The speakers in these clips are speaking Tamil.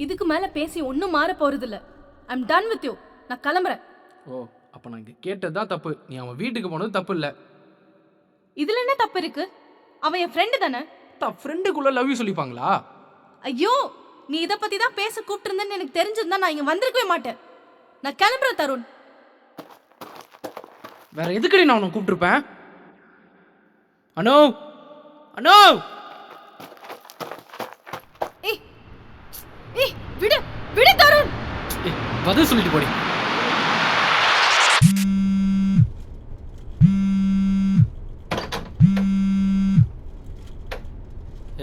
இதுக்கு மேல பேசி ஒன்னும் மாற போறது இல்ல. I'm done with you. நான் கிளம்புறேன். ஓ, அப்ப நான் இங்க கேட்டதுதான் தப்பு. நீ அவன் வீட்டுக்கு போனது தப்பு இல்ல. இதுல என்ன தப்பு இருக்கு? அவன் என் ஃப்ரெண்டு தானே. ஃப்ரெண்டுக்குள்ள லவ் யூ சொல்லிப்பாங்களா? ஐயோ, நீ இத பத்தி தான் பேச கூப்பிட்டிருந்தேன்னு எனக்கு தெரிஞ்சிருந்தா நான் இங்க வந்திருக்கவே மாட்டேன். நான் கிளம்புறேன் தருண். வேற எதுக்கடி நான் உன்னை கூப்பிட்டுருப்பேன்? அனோ, அனோ! ஏய் ஏய், விடு விடு தருண். ஏய், பதில் சொல்லிட்டு போடி.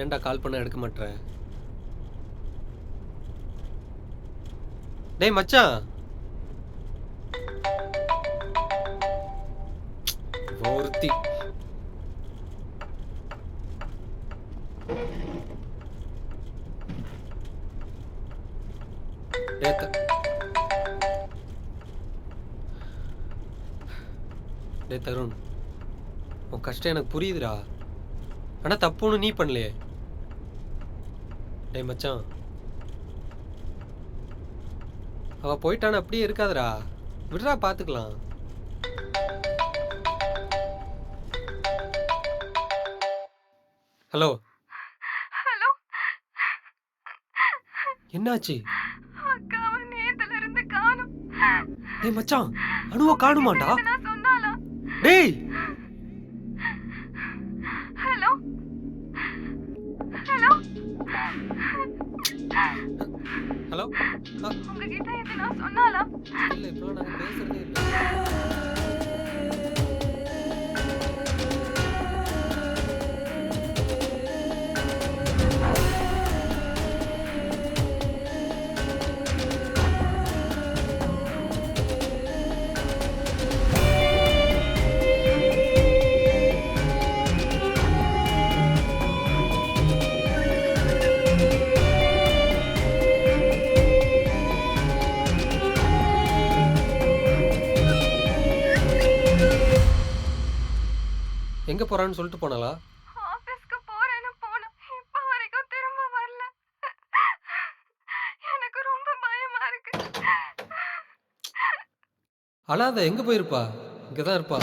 ஏன்டா கால் பண்ண எடுக்க மாட்டேற? டேய் மச்சான், ஒருத்தி டேய் தருண், உன் கஷ்டம் எனக்கு புரியுதுடா. ஆனா தப்பு ஒன்றும் நீ பண்ணலையே. டேய் மச்சான், அவ போயிட்டான அப்படியே இருக்காதடா, விடுறா பாத்துக்கலாம். ஹலோ ஹலோ, என்னாச்சு? அக்காவை நேத்துல இருந்து காணோம். டேய் மச்சான், அனுவ காணுமாண்டா? நான் சொன்னாலா? டேய் ஹலோ ஹலோ ஹலோ, உங்ககிட்ட இது நான் சொன்னாலா? இல்ல இப்பலாம் நாங்க பேசுறதே இல்ல. எங்க போறான்னு சொல்லிட்டு போனாளா? ஆபீஸ்க்கு போறேன்னு போனா, இப்ப வரைக்கும் திரும்ப வரல. எனக்கு ரொம்ப பயமா இருக்கு. அழாத, எங்க போயிருப்பா? இங்கதான் இருப்பா.